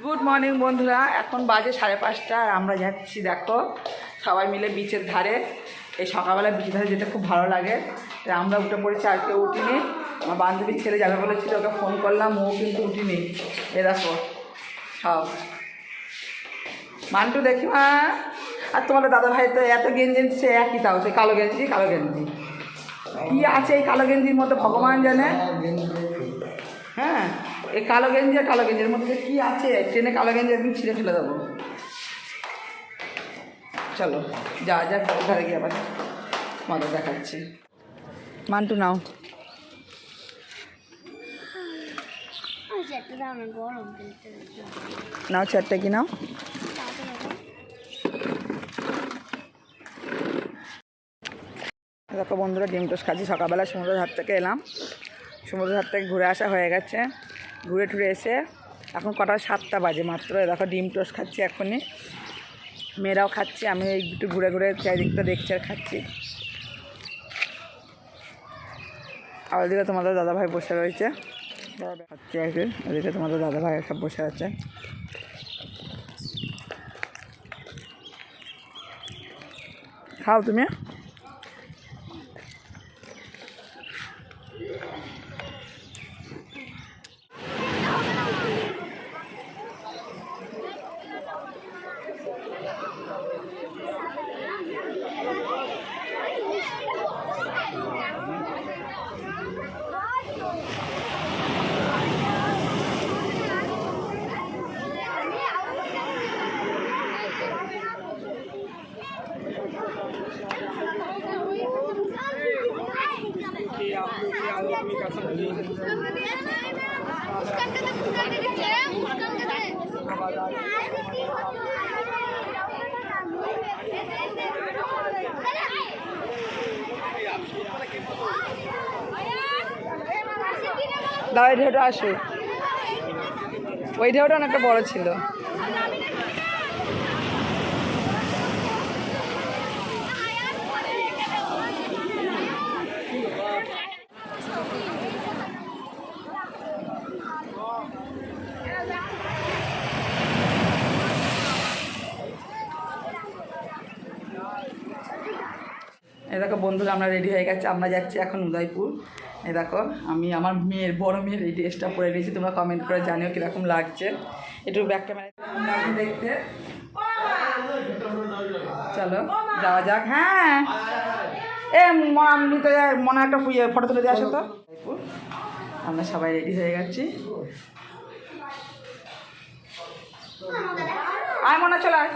Good morning বন্ধুরা, এখন বাজে 5:30 আর আমরা যাচ্ছি দেখো সবাই মিলে বিচের ধারে। এই সকালবেলা বিচের ধারে যেতে খুব ভালো লাগে। আমরা উঠে পড়েছি, আর কেউ উঠিনি। আমার বান্ধবীর ছেলে যাবে বলেছিল, ওকে ফোন করলাম, ও কিন্তু উঠিনি। এ দেখো সব মান্টু দেখি মা। আর তোমাদের দাদা ভাই তো এত গেঞ্জি সে একই, তাও সেই কালো গেঞ্জি কী আছে এই কালো গেঞ্জির মধ্যে ভগবান জানে। হ্যাঁ, এই কালো গেঞ্জি আর কালো গেঞ্জির মধ্যে যে কী আছে, ট্রেনে কালো গেঞ্জি একদিন ছিঁড়ে ফেলে দেবো। চলো যা যা ঘরে গিয়ে আবার মজা দেখাচ্ছি। মান্টু নাও, নাও চারটে কি নাও। দেখো বন্ধুরা, ডিম টোস্ট খাচ্ছি। সকালবেলা সমুদ্রের ধার থেকে এলাম, সমুদ্রের ধার থেকে ঘুরে আসা হয়ে গেছে। ঘুরে টুরে এসে এখন কটা 7টা বাজে মাত্র। দেখো ডিম টোস্ট খাচ্ছি এখনই, মেয়েরাও খাচ্ছি, আমি একটু ঘুরে ঘুরে চারিদিকটা দেখছি আর খাচ্ছি। আর ওইদিকে তোমাদের দাদাভাই বসে রয়েছে, খাচ্ছি আর কি। ওইদিকে তোমাদের দাদাভাই সব বসে আছে। খাও তুমি। দাও, এই ঢেউটা আসো। ওই ঢেউটা অনেকটা বড় ছিল। এই দেখো বন্ধুরা, আমরা রেডি হয়ে গেছি, আমরা যাচ্ছি এখন উদয়পুর। এই দেখো আমি আমার মেয়ের বড় মেয়ের এই ড্রেসটা পরে নিয়েছি। তোমরা কমেন্ট করে জানিও কীরকম লাগছে। একটু ব্যাক ক্যামেরা দেখতে। চলো যাওয়া যাক। হ্যাঁ আমি তো মনে একটা ফটো তুলে দিয়ে আসো তো। আমরা সবাই রেডি হয়ে গেছি। আয় মনে চলে আয়।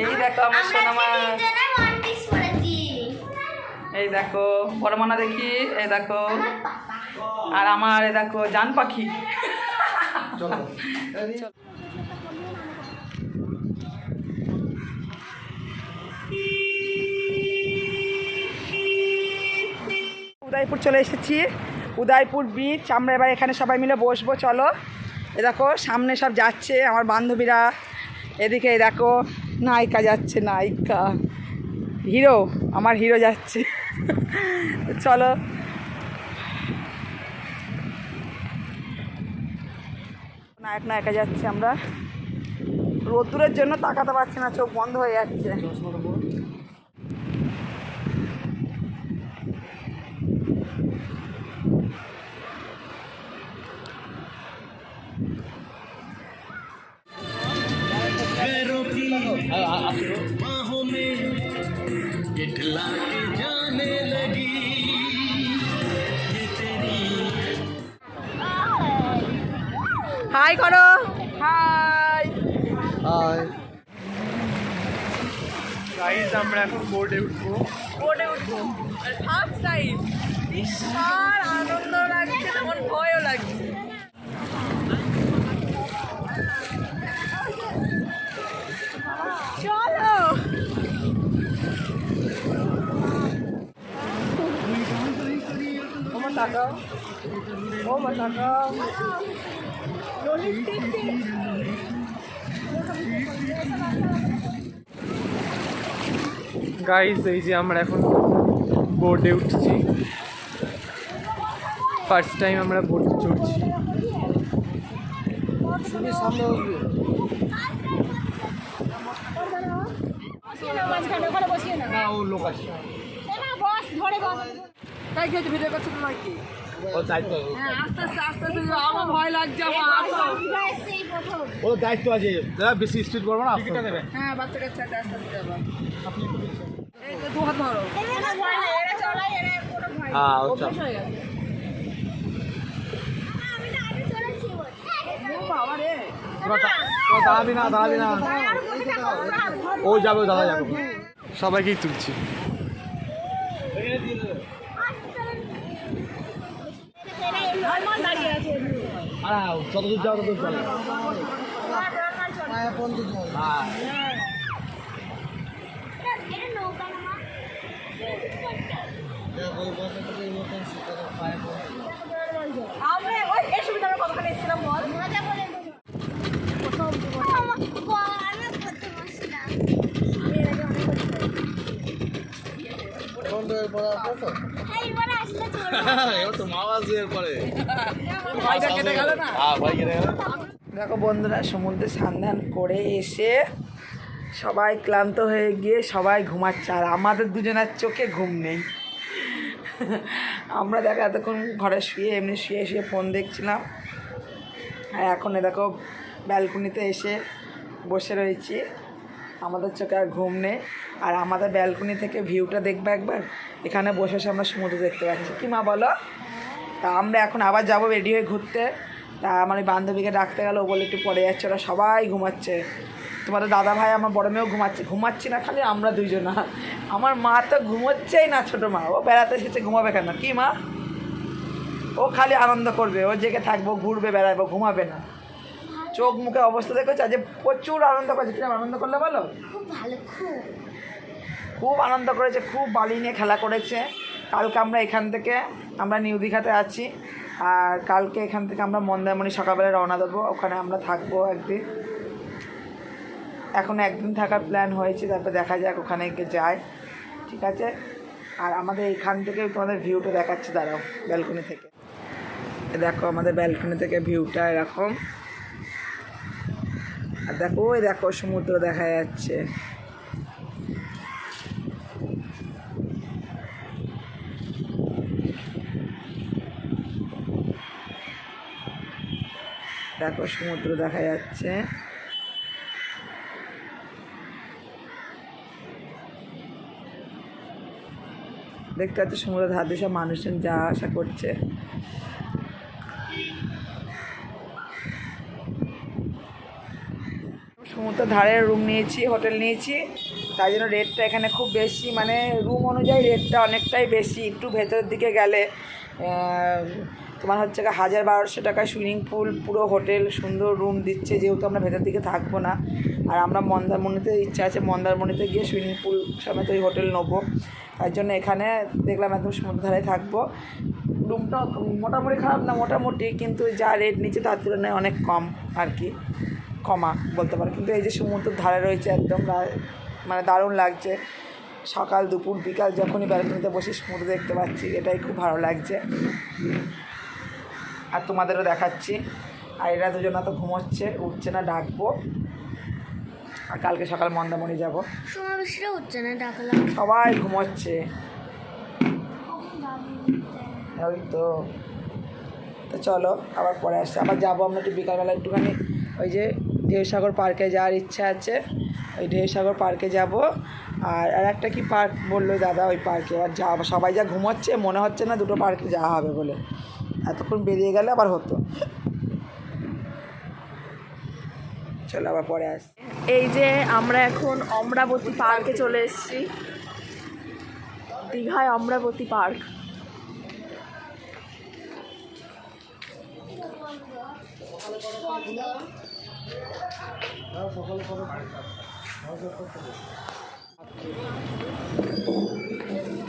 এই দেখো আমার সোনামা, এই দেখো বড় মানা দেখি, এই দেখো আর আমার এই দেখো জান পাখি। উদয়পুর চলে এসেছি, উদয়পুর বিচ। আমরা এবার এখানে সবাই মিলে বসবো। চলো, এ দেখো সামনে সব যাচ্ছে আমার বান্ধবীরা। এদিকে দেখো নায়িকা যাচ্ছে, নায়িকা হিরো, আমার হিরো যাচ্ছে। চলো নায়িকা যাচ্ছে। আমরা রোদ্দুরের জন্য তাকাতে পারছি না, চোখ বন্ধ হয়ে যাচ্ছে। হাই করো, হাই হাই গাইস। আমরা এখন বোর্ডে উঠবো, ফার্স্ট টাইম। বিশাল আনন্দ লাগছে, তেমন ভয়ও লাগছে। চলো ও মা তাকাও, ও মা তাকাও। গাইজ এই যে আমরা এখন বোর্ডে উঠছি, ফার্স্ট টাইম আমরা বোর্ডে চড়ছি। তাই খেয়েছি ভিডিও করছো তো নাকি? হ্যাঁ, আস্তে আস্তে আস্তে আস্তে আমার ভয় লাগছে আমার। ও দায়িত্ব আছে, বেশি স্পিড করবো না। হ্যাঁ, বাচ্চা কাচ্চা আছে, আস্তে আস্তে যাবা। এই তো দু হাত ধরো। হ্যাঁ অভ্যাস হয়ে গেছে। ও বাবা রে। দাঁড়াবি না, দাঁড়াবি না। ও যাবে, দাদা যাবে। সবাইকেই তুলছি। যতদূর যাও ততদূর চলে। হ্যাঁ আমরা ওই এই সুবিধাটা কতখানি এসেছিলাম বল? ভয়টা কেটে গেল না? দেখো বন্ধুরা, সমুদ্রে স্নান করে এসে সবাই ক্লান্ত হয়ে গিয়ে সবাই ঘুমাচ্ছে, আর আমাদের দুজনের চোখে ঘুম নেই। আমরা দেখো এতক্ষণ ঘরে শুয়ে এমনি শুয়ে শুয়ে ফোন দেখছিলাম, আর এখন দেখো ব্যালকনিতে এসে বসে রয়েছি। আমাদের চোখে আর ঘুম নেই, আর আমাদের ব্যালকনি থেকে ভিউটা দেখবে একবার। এখানে বসে বসে আমরা সমুদ্র দেখতে পাচ্ছি, কি মা বলো? তা আমরা এখন আবার যাবো রেডি হয়ে ঘুরতে। তা আমার ওই বান্ধবীকে ডাকতে গেল, ও বলে একটু পরে যাচ্ছে, ওরা সবাই ঘুমাচ্ছে। তোমাদের দাদা ভাই আমার বড় মেয়েও ঘুমাচ্ছি না খালি আমরা দুইজনা। আমার মা তো ঘুমোচ্ছেই না, ছোটো মা, ও বেড়াতে এসেছে, ঘুমাবে কেন? কি মা? ও খালি আনন্দ করবে, ও জেগে থাকবো, ঘুরবে, বেড়াবো, ঘুমাবে না। চোখ মুখে অবস্থা দেখেছে, আজ প্রচুর আনন্দ করেছে। কিরম আনন্দ করলে বলো? খুব আনন্দ করেছে, খুব বালি নিয়ে খেলা করেছে। কালকে আমরা এখান থেকে আমরা নিউ দীঘাতে আছি, আর কালকে এখান থেকে আমরা মন্দারমণি সকালবেলা রওনা দেবো, ওখানে আমরা থাকবো একদিন। এখন একদিন থাকার প্ল্যান হয়েছে, তারপর দেখা যাক ওখানে গিয়ে যায়, ঠিক আছে? আর আমাদের এখান থেকে তোমাদের ভিউটা দেখাচ্ছে, দাঁড়াও, ব্যালকনি থেকে দেখো আমাদের ব্যালকনি থেকে ভিউটা এরকম। আর দেখো ওই দেখো সমুদ্র দেখা যাচ্ছে। দেখো সমুদ্র দেখা যাচ্ছে। দেখতে পাচ্ছি সমুদ্রের ধার দিয়ে সব মানুষজন যাওয়া আসা করছে। সমুদ্রের ধারে রুম নিয়েছি, হোটেল নিয়েছি, তাই জন্য রেটটা এখানে খুব বেশি, মানে রুম অনুযায়ী রেটটা অনেকটাই বেশি। একটু ভেতরের দিকে গেলে তোমার হচ্ছে 1000-1200 টাকায় সুইমিং পুল, পুরো হোটেল, সুন্দর রুম দিচ্ছে, যেহেতু আমরা ভেতর দিকে থাকবো না। আর আমরা মন্দারমণিতে ইচ্ছা আছে, মন্দারমণিতে গিয়ে সুইমিং পুল সমেত ওই হোটেল নেবো, তার জন্য এখানে দেখলাম একদম সমুদ্র ধারে থাকবো। রুমটা মোটামুটি খারাপ না, মোটামুটি, কিন্তু যা রেট নিচ্ছে তার তুলনায় অনেক কম আর কি, কমা বলতে পারো। কিন্তু এই যে সমুদ্রের ধারে রয়েছে একদম, মানে দারুণ লাগছে। সকাল দুপুর বিকাল যখনই ব্যালকনিতে বসে সমুদ্র দেখতে পাচ্ছি, এটাই খুব ভালো লাগছে। আর তোমাদেরও দেখাচ্ছি। আর এরা দুজনা তো ঘুমোচ্ছে, উঠছে না, ডাকবো। আর কালকে সকাল মন্দারমণি যাবো, উঠছে না, ডাকলাম সবাই ঘুমোচ্ছে। ওই তো চলো আবার পরে আসছে, আবার যাবো আমরা একটু বিকালবেলা একটুখানি ওই যে ঢেউসাগর পার্কে যাওয়ার ইচ্ছা আছে, ওই ঢেউসাগর পার্কে যাব। আর একটা কি পার্ক বললো দাদা, ওই পার্কে আবার যাওয়া। সবাই যা ঘুমোচ্ছে, মনে হচ্ছে না দুটো পার্কে যাওয়া হবে বলে, এতক্ষণ বেরিয়ে গেলে আবার হতো। চলো আবার পরে আসছি। এই যে আমরা এখন অমরাবতী পার্কে চলে এসেছি, দীঘায় অমরাবতী পার্ক।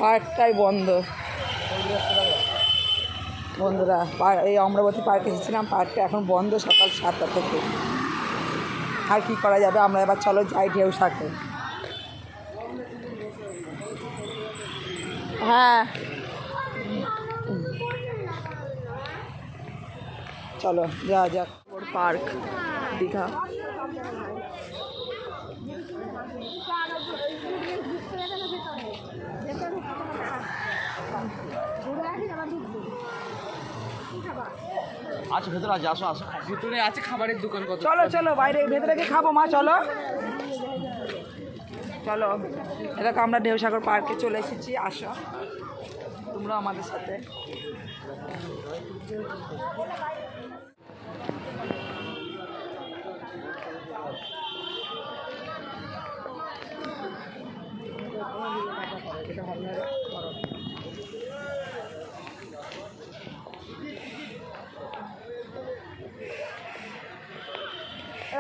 পার্কটাই বন্ধ বন্ধুরা। এই অমরাবতী পার্কে এসেছিলাম, পার্কটা এখন বন্ধ সকাল 7টা থেকে। আর কি করা যাবে, আমরা এবার চলো যাই ঢেউসাগর। হ্যাঁ চলো যাওয়া যাক। পার্ক দীঘা। আচ্ছা ভেতরে আছে, আসো আসো। ভিতরে আছে খাবারের দোকান কত। চলো চলো বাইরে ভেতরে গিয়ে খাবো মা, চলো চলো। এরকম আমরা ঢেউসাগর পার্কে চলে এসেছি, আসো তোমরা আমাদের সাথে।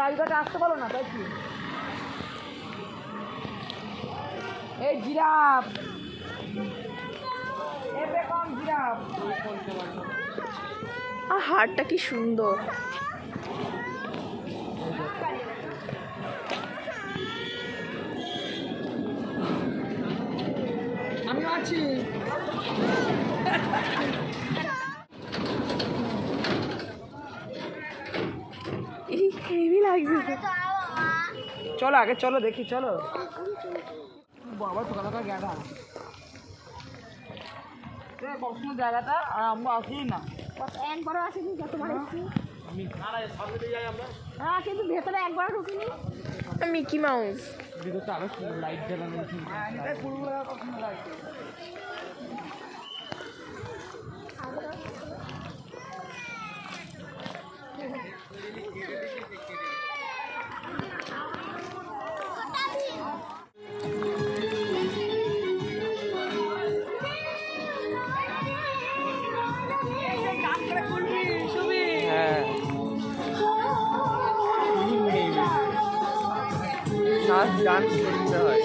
রাজঘাটে আসতে পারো না তাই কি? এই জিরাফ, এই বেকন জিরাফ। আর হাড়টা কি সুন্দর। আমি আছি। এই হেভি লাগছে। চলো আগে চলো দেখি, চলো। বাবা তো কথা গেটা কত সুন্দর জায়গাটা, আর আমরা আসি না। একবারও আসেনি যতবার এসেছি। হ্যাঁ কিন্তু ভেতরে একবারও ঢুকিনি। Mickey mouse. ভিতরটা আরো লাইট জ্বালানো। পুরো কত সুন্দর লাগছে। হ্যাঁ নাচ ডান্স করতে হয়।